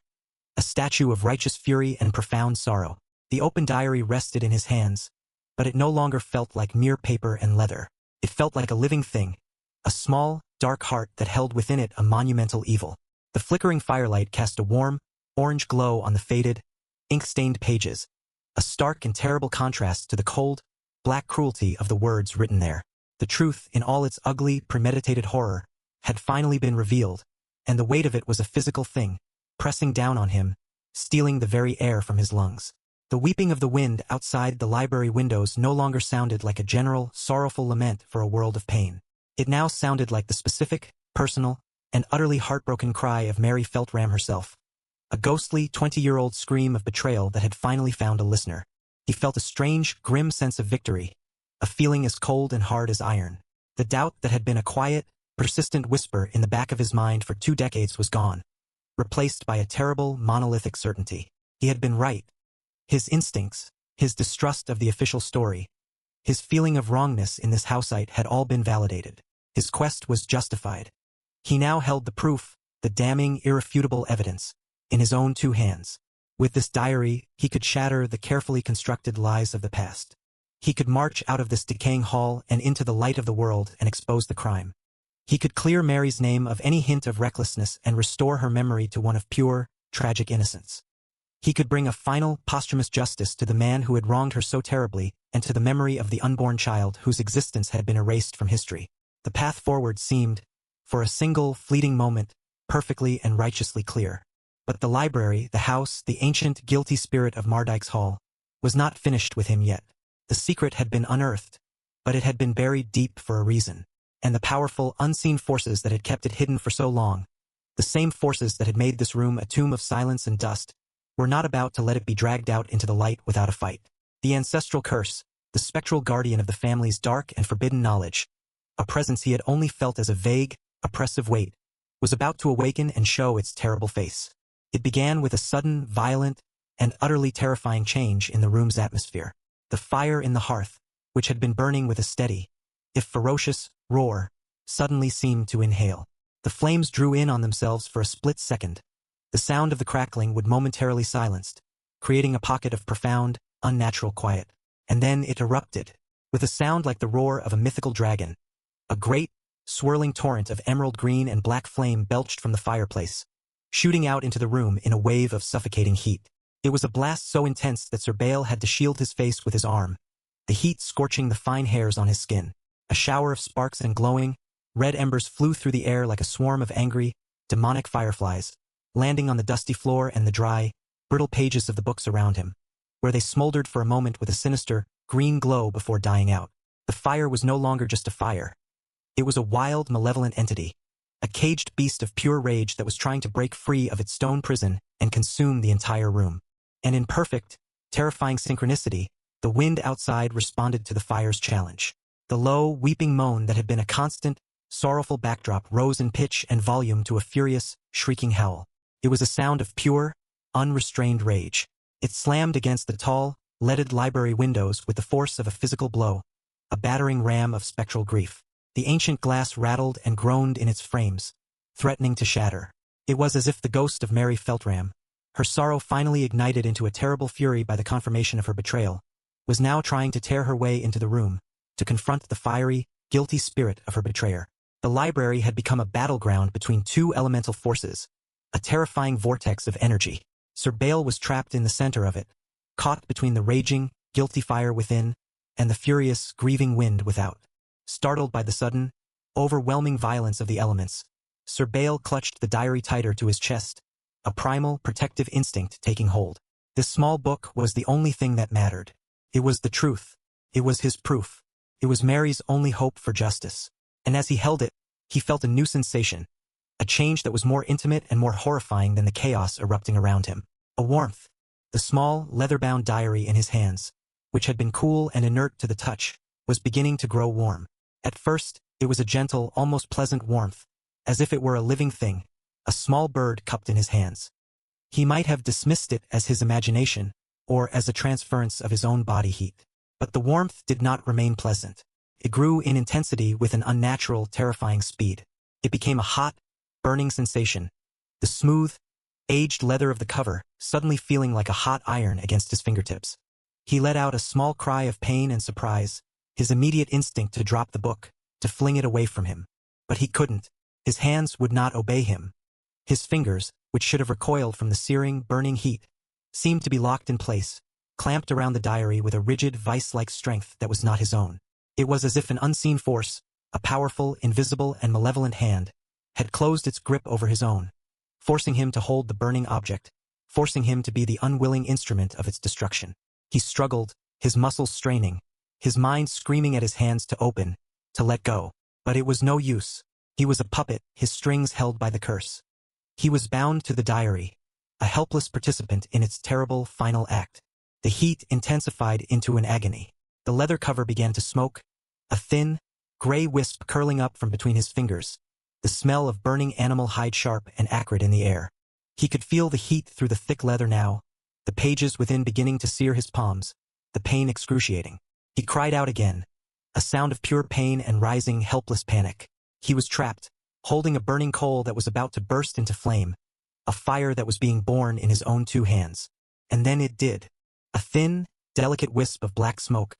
a statue of righteous fury and profound sorrow. The open diary rested in his hands, but it no longer felt like mere paper and leather. It felt like a living thing, a small, dark heart that held within it a monumental evil. The flickering firelight cast a warm, orange glow on the faded, ink-stained pages, a stark and terrible contrast to the cold, black cruelty of the words written there. The truth, in all its ugly, premeditated horror, had finally been revealed, and the weight of it was a physical thing, pressing down on him, stealing the very air from his lungs. The weeping of the wind outside the library windows no longer sounded like a general, sorrowful lament for a world of pain. It now sounded like the specific, personal, and utterly heartbroken cry of Mary Feltram herself. A ghostly, 20-year-old scream of betrayal that had finally found a listener. He felt a strange, grim sense of victory, a feeling as cold and hard as iron. The doubt that had been a quiet, persistent whisper in the back of his mind for 2 decades was gone, replaced by a terrible, monolithic certainty. He had been right. His instincts, his distrust of the official story, his feeling of wrongness in this housite had all been validated. His quest was justified. He now held the proof, the damning, irrefutable evidence, in his own 2 hands. With this diary, he could shatter the carefully constructed lies of the past. He could march out of this decaying hall and into the light of the world and expose the crime. He could clear Mary's name of any hint of recklessness and restore her memory to one of pure, tragic innocence. He could bring a final, posthumous justice to the man who had wronged her so terribly and to the memory of the unborn child whose existence had been erased from history. The path forward seemed, for a single, fleeting moment, perfectly and righteously clear. But the library, the house, the ancient, guilty spirit of Mardyke's Hall, was not finished with him yet. The secret had been unearthed, but it had been buried deep for a reason. And the powerful, unseen forces that had kept it hidden for so long, the same forces that had made this room a tomb of silence and dust, were not about to let it be dragged out into the light without a fight. The ancestral curse, the spectral guardian of the family's dark and forbidden knowledge, a presence he had only felt as a vague, oppressive weight, was about to awaken and show its terrible face. It began with a sudden, violent, and utterly terrifying change in the room's atmosphere. The fire in the hearth, which had been burning with a steady, if ferocious, roar, suddenly seemed to inhale. The flames drew in on themselves for a split second. The sound of the crackling would momentarily silenced, creating a pocket of profound, unnatural quiet. And then it erupted, with a sound like the roar of a mythical dragon. A great, swirling torrent of emerald green and black flame belched from the fireplace, shooting out into the room in a wave of suffocating heat. It was a blast so intense that Sir Bael had to shield his face with his arm, the heat scorching the fine hairs on his skin. A shower of sparks and glowing, red embers flew through the air like a swarm of angry, demonic fireflies, landing on the dusty floor and the dry, brittle pages of the books around him, where they smoldered for a moment with a sinister, green glow before dying out. The fire was no longer just a fire. It was a wild, malevolent entity, a caged beast of pure rage that was trying to break free of its stone prison and consume the entire room. And in perfect, terrifying synchronicity, the wind outside responded to the fire's challenge. The low, weeping moan that had been a constant, sorrowful backdrop rose in pitch and volume to a furious, shrieking howl. It was a sound of pure, unrestrained rage. It slammed against the tall, leaded library windows with the force of a physical blow, a battering ram of spectral grief. The ancient glass rattled and groaned in its frames, threatening to shatter. It was as if the ghost of Mary Feltram, her sorrow finally ignited into a terrible fury by the confirmation of her betrayal, was now trying to tear her way into the room, to confront the fiery, guilty spirit of her betrayer. The library had become a battleground between 2 elemental forces, a terrifying vortex of energy. Sir Bael was trapped in the center of it, caught between the raging, guilty fire within, and the furious, grieving wind without. Startled by the sudden, overwhelming violence of the elements, Sir Bael clutched the diary tighter to his chest, a primal, protective instinct taking hold. This small book was the only thing that mattered. It was the truth. It was his proof. It was Mary's only hope for justice. And as he held it, he felt a new sensation, a change that was more intimate and more horrifying than the chaos erupting around him. A warmth. The small, leather-bound diary in his hands, which had been cool and inert to the touch, was beginning to grow warm. At first, it was a gentle, almost pleasant warmth, as if it were a living thing, a small bird cupped in his hands. He might have dismissed it as his imagination, or as a transference of his own body heat. But the warmth did not remain pleasant. It grew in intensity with an unnatural, terrifying speed. It became a hot, burning sensation. The smooth, aged leather of the cover suddenly feeling like a hot iron against his fingertips. He let out a small cry of pain and surprise, his immediate instinct to drop the book, to fling it away from him. But he couldn't. His hands would not obey him. His fingers, which should have recoiled from the searing, burning heat, seemed to be locked in place, clamped around the diary with a rigid, vice-like strength that was not his own. It was as if an unseen force, a powerful, invisible, and malevolent hand, had closed its grip over his own, forcing him to hold the burning object, forcing him to be the unwilling instrument of its destruction. He struggled, his muscles straining, his mind screaming at his hands to open, to let go. But it was no use. He was a puppet, his strings held by the curse. He was bound to the diary, a helpless participant in its terrible final act. The heat intensified into an agony. The leather cover began to smoke, a thin, gray wisp curling up from between his fingers, the smell of burning animal hide sharp and acrid in the air. He could feel the heat through the thick leather now, the pages within beginning to sear his palms, the pain excruciating. He cried out again, a sound of pure pain and rising, helpless panic. He was trapped, holding a burning coal that was about to burst into flame, a fire that was being born in his own two hands. And then it did. A thin, delicate wisp of black smoke,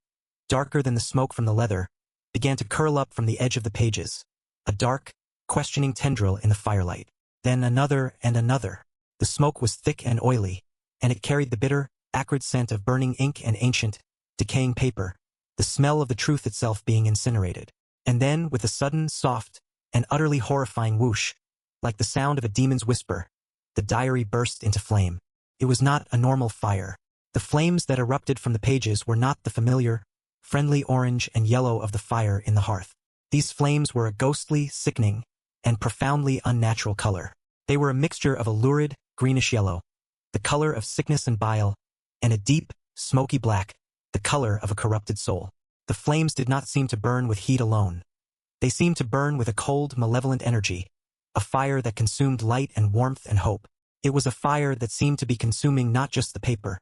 darker than the smoke from the leather, began to curl up from the edge of the pages, a dark, questioning tendril in the firelight. Then another and another. The smoke was thick and oily, and it carried the bitter, acrid scent of burning ink and ancient, decaying paper, the smell of the truth itself being incinerated. And then, with a sudden, soft, and utterly horrifying whoosh, like the sound of a demon's whisper, the diary burst into flame. It was not a normal fire. The flames that erupted from the pages were not the familiar, friendly orange and yellow of the fire in the hearth. These flames were a ghostly, sickening, and profoundly unnatural color. They were a mixture of a lurid, greenish yellow, the color of sickness and bile, and a deep, smoky black, the color of a corrupted soul. The flames did not seem to burn with heat alone. They seemed to burn with a cold, malevolent energy, a fire that consumed light and warmth and hope. It was a fire that seemed to be consuming not just the paper,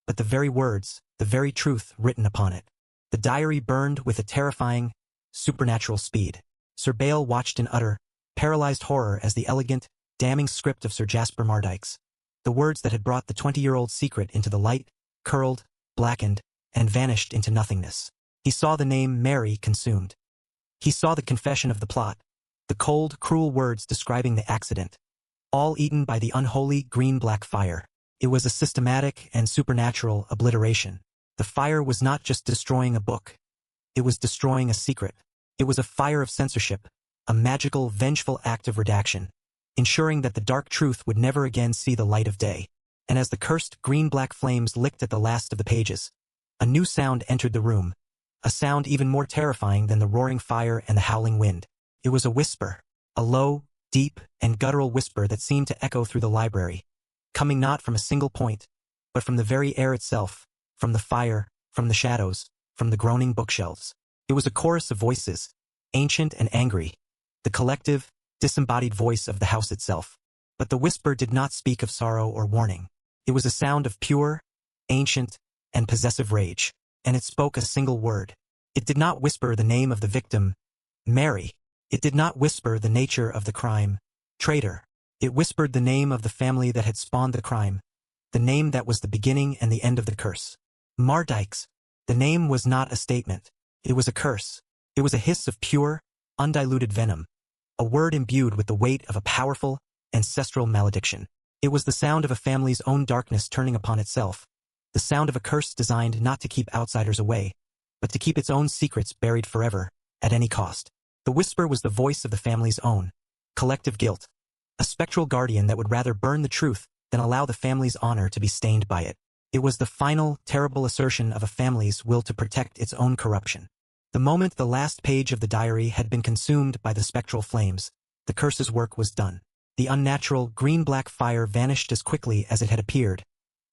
but the very words, the very truth written upon it. The diary burned with a terrifying, supernatural speed. Sir Bael watched in utter, paralyzed horror as the elegant, damning script of Sir Jasper Mardyke's, the words that had brought the 20-year-old secret into the light, curled, blackened, and vanished into nothingness. He saw the name Mary consumed. He saw the confession of the plot, the cold, cruel words describing the accident, all eaten by the unholy green-black fire. It was a systematic and supernatural obliteration. The fire was not just destroying a book. It was destroying a secret. It was a fire of censorship, a magical, vengeful act of redaction, ensuring that the dark truth would never again see the light of day. And as the cursed green-black flames licked at the last of the pages, a new sound entered the room, a sound even more terrifying than the roaring fire and the howling wind. It was a whisper, a low, deep, and guttural whisper that seemed to echo through the library, coming not from a single point, but from the very air itself, from the fire, from the shadows, from the groaning bookshelves. It was a chorus of voices, ancient and angry, the collective, disembodied voice of the house itself. But the whisper did not speak of sorrow or warning. It was a sound of pure, ancient, and possessive rage, and it spoke a single word. It did not whisper the name of the victim, Mary. It did not whisper the nature of the crime, traitor. It whispered the name of the family that had spawned the crime, the name that was the beginning and the end of the curse. Mardyke's. The name was not a statement. It was a curse. It was a hiss of pure, undiluted venom, a word imbued with the weight of a powerful, ancestral malediction. It was the sound of a family's own darkness turning upon itself, the sound of a curse designed not to keep outsiders away, but to keep its own secrets buried forever, at any cost. The whisper was the voice of the family's own collective guilt, a spectral guardian that would rather burn the truth than allow the family's honor to be stained by it. It was the final, terrible assertion of a family's will to protect its own corruption. The moment the last page of the diary had been consumed by the spectral flames, the curse's work was done. The unnatural, green-black fire vanished as quickly as it had appeared,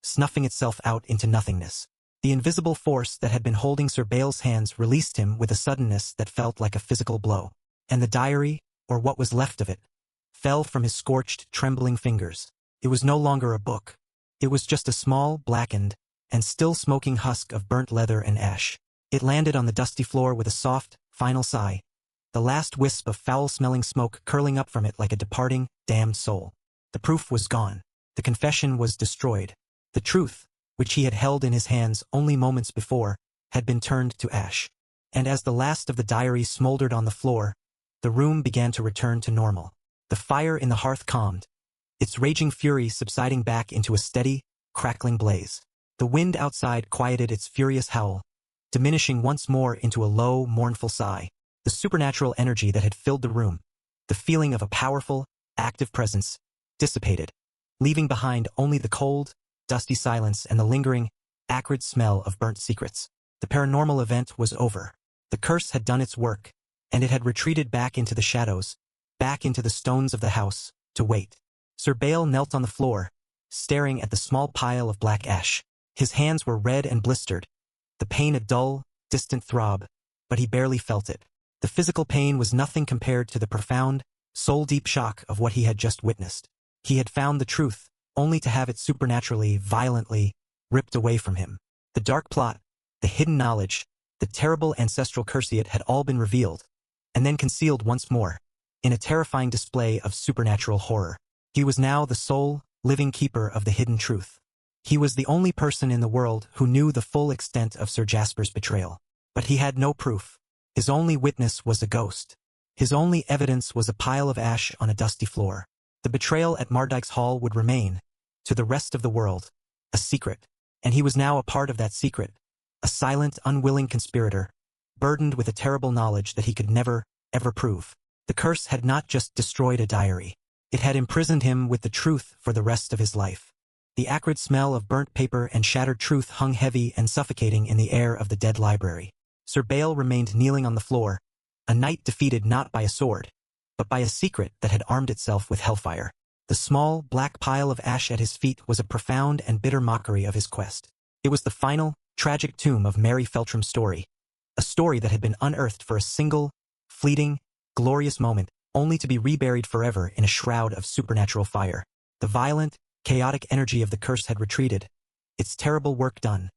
snuffing itself out into nothingness. The invisible force that had been holding Sir Bael's hands released him with a suddenness that felt like a physical blow. And the diary, or what was left of it, fell from his scorched, trembling fingers. It was no longer a book. It was just a small, blackened, and still smoking husk of burnt leather and ash. It landed on the dusty floor with a soft, final sigh, the last wisp of foul-smelling smoke curling up from it like a departing, damned soul. The proof was gone. The confession was destroyed. The truth, which he had held in his hands only moments before, had been turned to ash. And as the last of the diary smoldered on the floor, the room began to return to normal. The fire in the hearth calmed, its raging fury subsiding back into a steady, crackling blaze. The wind outside quieted its furious howl, diminishing once more into a low, mournful sigh. The supernatural energy that had filled the room, the feeling of a powerful, active presence, dissipated, leaving behind only the cold, dusty silence and the lingering, acrid smell of burnt secrets. The paranormal event was over. The curse had done its work, and it had retreated back into the shadows, back into the stones of the house, to wait. Sir Bael knelt on the floor, staring at the small pile of black ash. His hands were red and blistered, the pain a dull, distant throb, but he barely felt it. The physical pain was nothing compared to the profound, soul-deep shock of what he had just witnessed. He had found the truth, only to have it supernaturally, violently, ripped away from him. The dark plot, the hidden knowledge, the terrible ancestral curseate had all been revealed, and then concealed once more, in a terrifying display of supernatural horror. He was now the sole, living keeper of the hidden truth. He was the only person in the world who knew the full extent of Sir Jasper's betrayal. But he had no proof. His only witness was a ghost. His only evidence was a pile of ash on a dusty floor. The betrayal at Mardyke's Hall would remain, to the rest of the world, a secret. And he was now a part of that secret, a silent, unwilling conspirator, burdened with a terrible knowledge that he could never, ever prove. The curse had not just destroyed a diary. It had imprisoned him with the truth for the rest of his life. The acrid smell of burnt paper and shattered truth hung heavy and suffocating in the air of the dead library. Sir Bael remained kneeling on the floor, a knight defeated not by a sword, but by a secret that had armed itself with hellfire. The small, black pile of ash at his feet was a profound and bitter mockery of his quest. It was the final, tragic tomb of Mary Feltram's story, a story that had been unearthed for a single, fleeting, glorious moment, only to be reburied forever in a shroud of supernatural fire. The violent, chaotic energy of the curse had retreated, its terrible work done,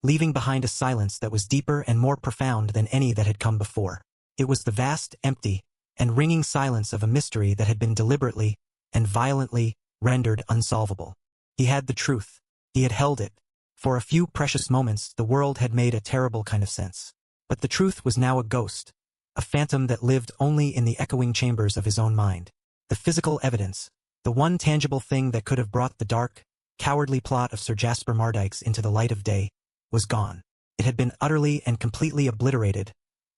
leaving behind a silence that was deeper and more profound than any that had come before. It was the vast, empty, and ringing silence of a mystery that had been deliberately and violently rendered unsolvable. He had the truth. He had held it. For a few precious moments, the world had made a terrible kind of sense. But the truth was now a ghost, a phantom that lived only in the echoing chambers of his own mind. The physical evidence, the one tangible thing that could have brought the dark, cowardly plot of Sir Jasper Mardyke's into the light of day, was gone. It had been utterly and completely obliterated,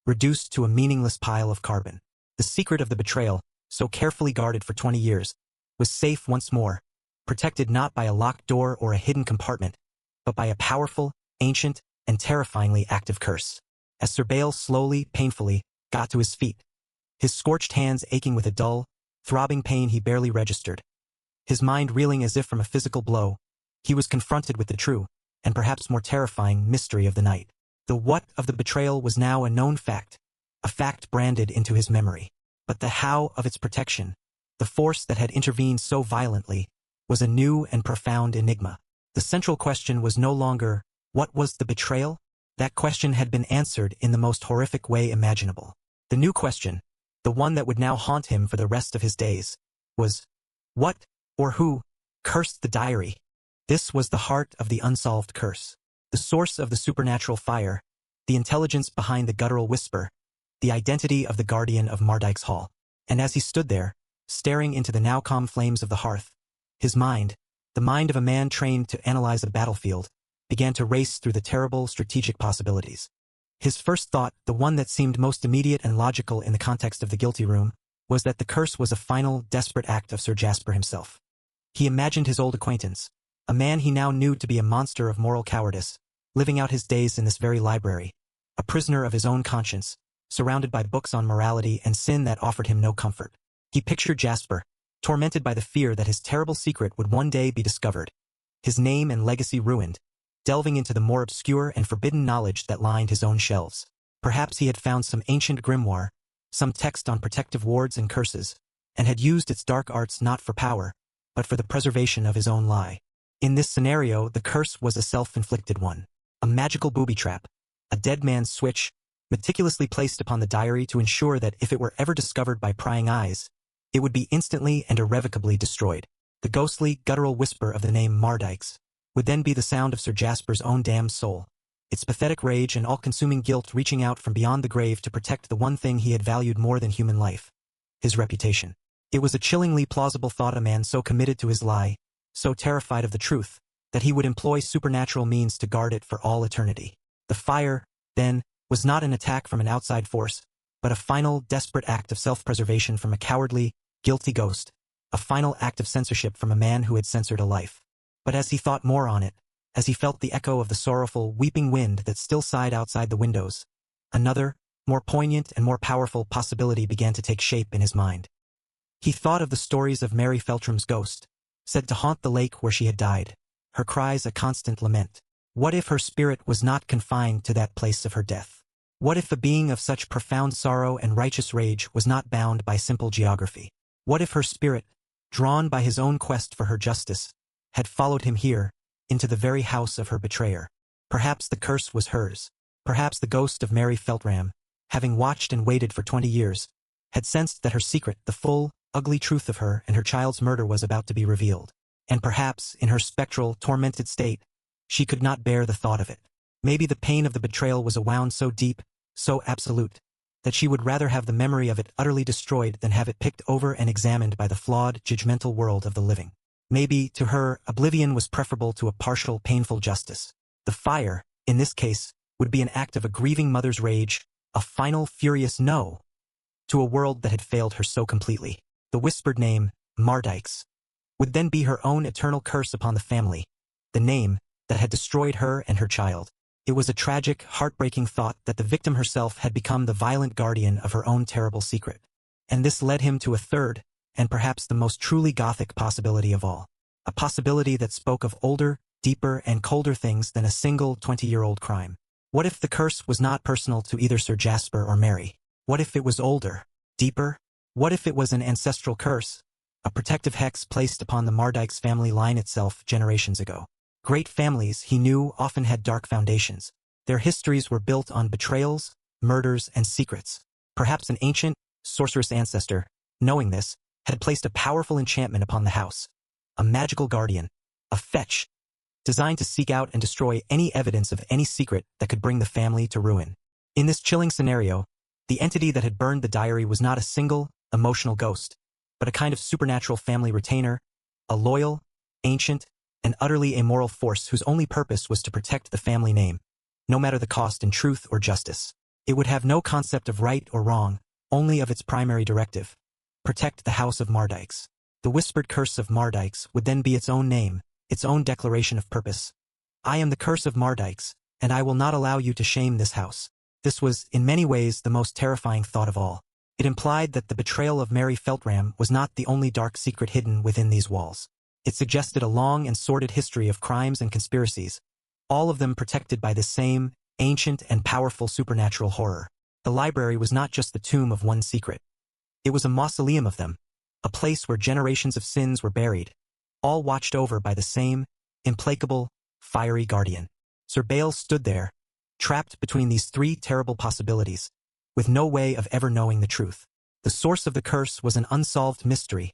reduced to a meaningless pile of carbon. The secret of the betrayal, so carefully guarded for 20 years, was safe once more, protected not by a locked door or a hidden compartment, but by a powerful, ancient, and terrifyingly active curse. As Sir Bael slowly, painfully, got to his feet, his scorched hands aching with a dull, throbbing pain he barely registered, his mind reeling as if from a physical blow, he was confronted with the true, and perhaps more terrifying, mystery of the night. The what of the betrayal was now a known fact, a fact branded into his memory. But the how of its protection, the force that had intervened so violently, was a new and profound enigma. The central question was no longer, what was the betrayal? That question had been answered in the most horrific way imaginable. The new question, the one that would now haunt him for the rest of his days, was, what, or who, cursed the diary? This was the heart of the unsolved curse, the source of the supernatural fire, the intelligence behind the guttural whisper, the identity of the guardian of Mardyke's Hall. And as he stood there, staring into the now calm flames of the hearth, his mind, the mind of a man trained to analyze a battlefield, began to race through the terrible strategic possibilities. His first thought, the one that seemed most immediate and logical in the context of the guilty room, was that the curse was a final, desperate act of Sir Jasper himself. He imagined his old acquaintance, a man he now knew to be a monster of moral cowardice, living out his days in this very library, a prisoner of his own conscience, surrounded by books on morality and sin that offered him no comfort. He pictured Jasper, tormented by the fear that his terrible secret would one day be discovered, his name and legacy ruined, delving into the more obscure and forbidden knowledge that lined his own shelves. Perhaps he had found some ancient grimoire, some text on protective wards and curses, and had used its dark arts not for power, but for the preservation of his own lie. In this scenario, the curse was a self-inflicted one. A magical booby trap, a dead man's switch, meticulously placed upon the diary to ensure that if it were ever discovered by prying eyes, it would be instantly and irrevocably destroyed. The ghostly, guttural whisper of the name Mardyks would then be the sound of Sir Jasper's own damned soul, its pathetic rage and all-consuming guilt reaching out from beyond the grave to protect the one thing he had valued more than human life: his reputation. It was a chillingly plausible thought, a man so committed to his lie, so terrified of the truth, that he would employ supernatural means to guard it for all eternity. The fire, then, was not an attack from an outside force, but a final, desperate act of self-preservation from a cowardly, guilty ghost, a final act of censorship from a man who had censored a life. But as he thought more on it, as he felt the echo of the sorrowful, weeping wind that still sighed outside the windows, another, more poignant and more powerful possibility began to take shape in his mind. He thought of the stories of Mary Feltram's ghost, said to haunt the lake where she had died, her cries a constant lament. What if her spirit was not confined to that place of her death? What if a being of such profound sorrow and righteous rage was not bound by simple geography? What if her spirit, drawn by his own quest for her justice, had followed him here, into the very house of her betrayer? Perhaps the curse was hers. Perhaps the ghost of Mary Feltram, having watched and waited for 20 years, had sensed that her secret, the full, ugly truth of her and her child's murder, was about to be revealed. And perhaps, in her spectral, tormented state, she could not bear the thought of it. Maybe the pain of the betrayal was a wound so deep, so absolute, that she would rather have the memory of it utterly destroyed than have it picked over and examined by the flawed, judgmental world of the living. Maybe, to her, oblivion was preferable to a partial, painful justice. The fire, in this case, would be an act of a grieving mother's rage, a final, furious no to a world that had failed her so completely. The whispered name, Mardyks, would then be her own eternal curse upon the family, the name that had destroyed her and her child. It was a tragic, heartbreaking thought that the victim herself had become the violent guardian of her own terrible secret. And this led him to a third, and perhaps the most truly gothic possibility of all. A possibility that spoke of older, deeper, and colder things than a single 20-year-old crime. What if the curse was not personal to either Sir Jasper or Mary? What if it was older, deeper? What if it was an ancestral curse, a protective hex placed upon the Mardyks family line itself generations ago? Great families, he knew, often had dark foundations. Their histories were built on betrayals, murders, and secrets. Perhaps an ancient, sorcerous ancestor, knowing this, had placed a powerful enchantment upon the house. A magical guardian, a fetch, designed to seek out and destroy any evidence of any secret that could bring the family to ruin. In this chilling scenario, the entity that had burned the diary was not a single, emotional ghost, but a kind of supernatural family retainer, a loyal, ancient, and utterly amoral force whose only purpose was to protect the family name, no matter the cost in truth or justice. It would have no concept of right or wrong, only of its primary directive: protect the house of Mardyks. The whispered curse of Mardyks would then be its own name, its own declaration of purpose. I am the curse of Mardyks, and I will not allow you to shame this house. This was, in many ways, the most terrifying thought of all. It implied that the betrayal of Mary Feltram was not the only dark secret hidden within these walls. It suggested a long and sordid history of crimes and conspiracies, all of them protected by this same, ancient and powerful supernatural horror. The library was not just the tomb of one secret. It was a mausoleum of them, a place where generations of sins were buried, all watched over by the same, implacable, fiery guardian. Sir Bael stood there, trapped between these three terrible possibilities, with no way of ever knowing the truth. The source of the curse was an unsolved mystery,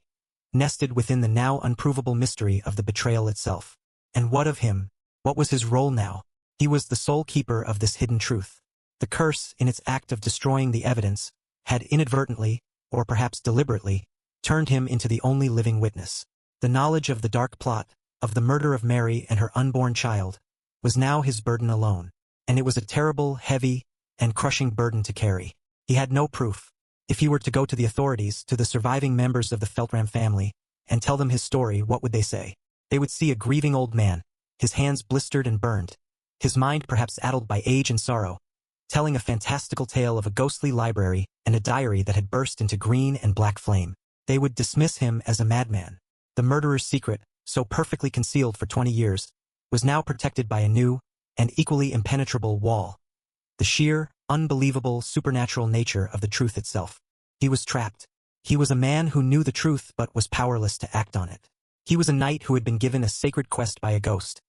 nested within the now unprovable mystery of the betrayal itself. And what of him? What was his role now? He was the sole keeper of this hidden truth. The curse, in its act of destroying the evidence, had inadvertently, or perhaps deliberately, turned him into the only living witness. The knowledge of the dark plot, of the murder of Mary and her unborn child, was now his burden alone. And it was a terrible, heavy, and crushing burden to carry. He had no proof. If he were to go to the authorities, to the surviving members of the Feltram family, and tell them his story, what would they say? They would see a grieving old man, his hands blistered and burned, his mind perhaps addled by age and sorrow, telling a fantastical tale of a ghostly library and a diary that had burst into green and black flame. They would dismiss him as a madman. The murderer's secret, so perfectly concealed for 20 years, was now protected by a new and equally impenetrable wall. The sheer, unbelievable, supernatural nature of the truth itself. He was trapped. He was a man who knew the truth but was powerless to act on it. He was a knight who had been given a sacred quest by a ghost,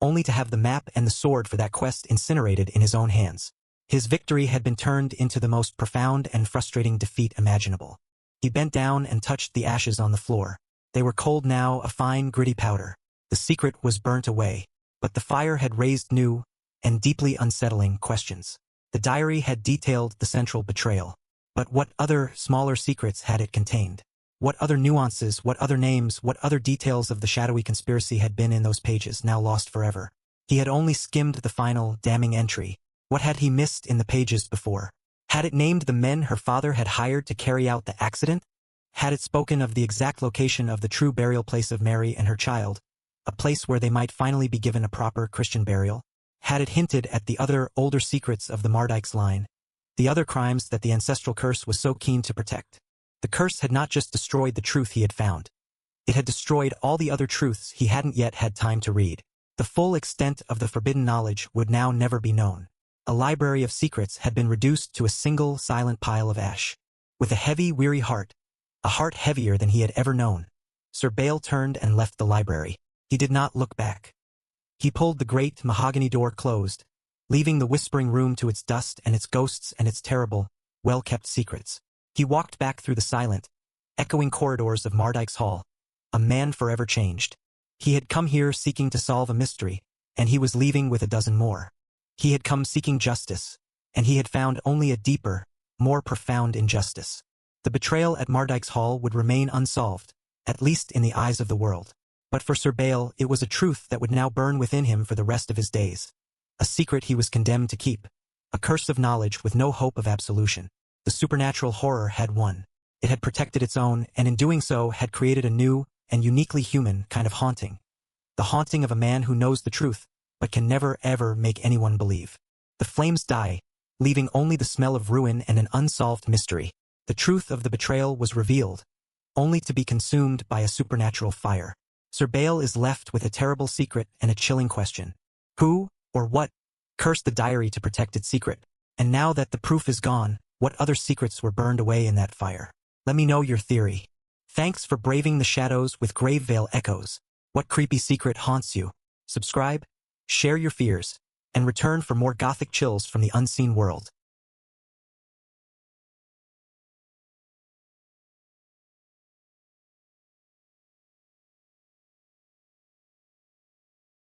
only to have the map and the sword for that quest incinerated in his own hands. His victory had been turned into the most profound and frustrating defeat imaginable. He bent down and touched the ashes on the floor. They were cold now, a fine, gritty powder. The secret was burnt away, but the fire had raised new and deeply unsettling questions. The diary had detailed the central betrayal, but what other, smaller secrets had it contained? What other nuances, what other names, what other details of the shadowy conspiracy had been in those pages, now lost forever? He had only skimmed the final, damning entry. What had he missed in the pages before? Had it named the men her father had hired to carry out the accident? Had it spoken of the exact location of the true burial place of Mary and her child, a place where they might finally be given a proper Christian burial? Had it hinted at the other, older secrets of the Mardyke's line, the other crimes that the ancestral curse was so keen to protect? The curse had not just destroyed the truth he had found. It had destroyed all the other truths he hadn't yet had time to read. The full extent of the forbidden knowledge would now never be known. A library of secrets had been reduced to a single, silent pile of ash. With a heavy, weary heart, a heart heavier than he had ever known, Sir Bael turned and left the library. He did not look back. He pulled the great mahogany door closed, leaving the whispering room to its dust and its ghosts and its terrible, well-kept secrets. He walked back through the silent, echoing corridors of Mardyke's Hall, a man forever changed. He had come here seeking to solve a mystery, and he was leaving with a dozen more. He had come seeking justice, and he had found only a deeper, more profound injustice. The betrayal at Mardyke's Hall would remain unsolved, at least in the eyes of the world. But for Sir Bael, it was a truth that would now burn within him for the rest of his days. A secret he was condemned to keep. A curse of knowledge with no hope of absolution. The supernatural horror had won. It had protected its own, and in doing so had created a new and uniquely human kind of haunting. The haunting of a man who knows the truth, but can never ever make anyone believe. The flames die, leaving only the smell of ruin and an unsolved mystery. The truth of the betrayal was revealed, only to be consumed by a supernatural fire. Sir Bael is left with a terrible secret and a chilling question. Who, or what, cursed the diary to protect its secret? And now that the proof is gone, what other secrets were burned away in that fire? Let me know your theory. Thanks for braving the shadows with Gravevale Echoes. What creepy secret haunts you? Subscribe, share your fears, and return for more gothic chills from the unseen world.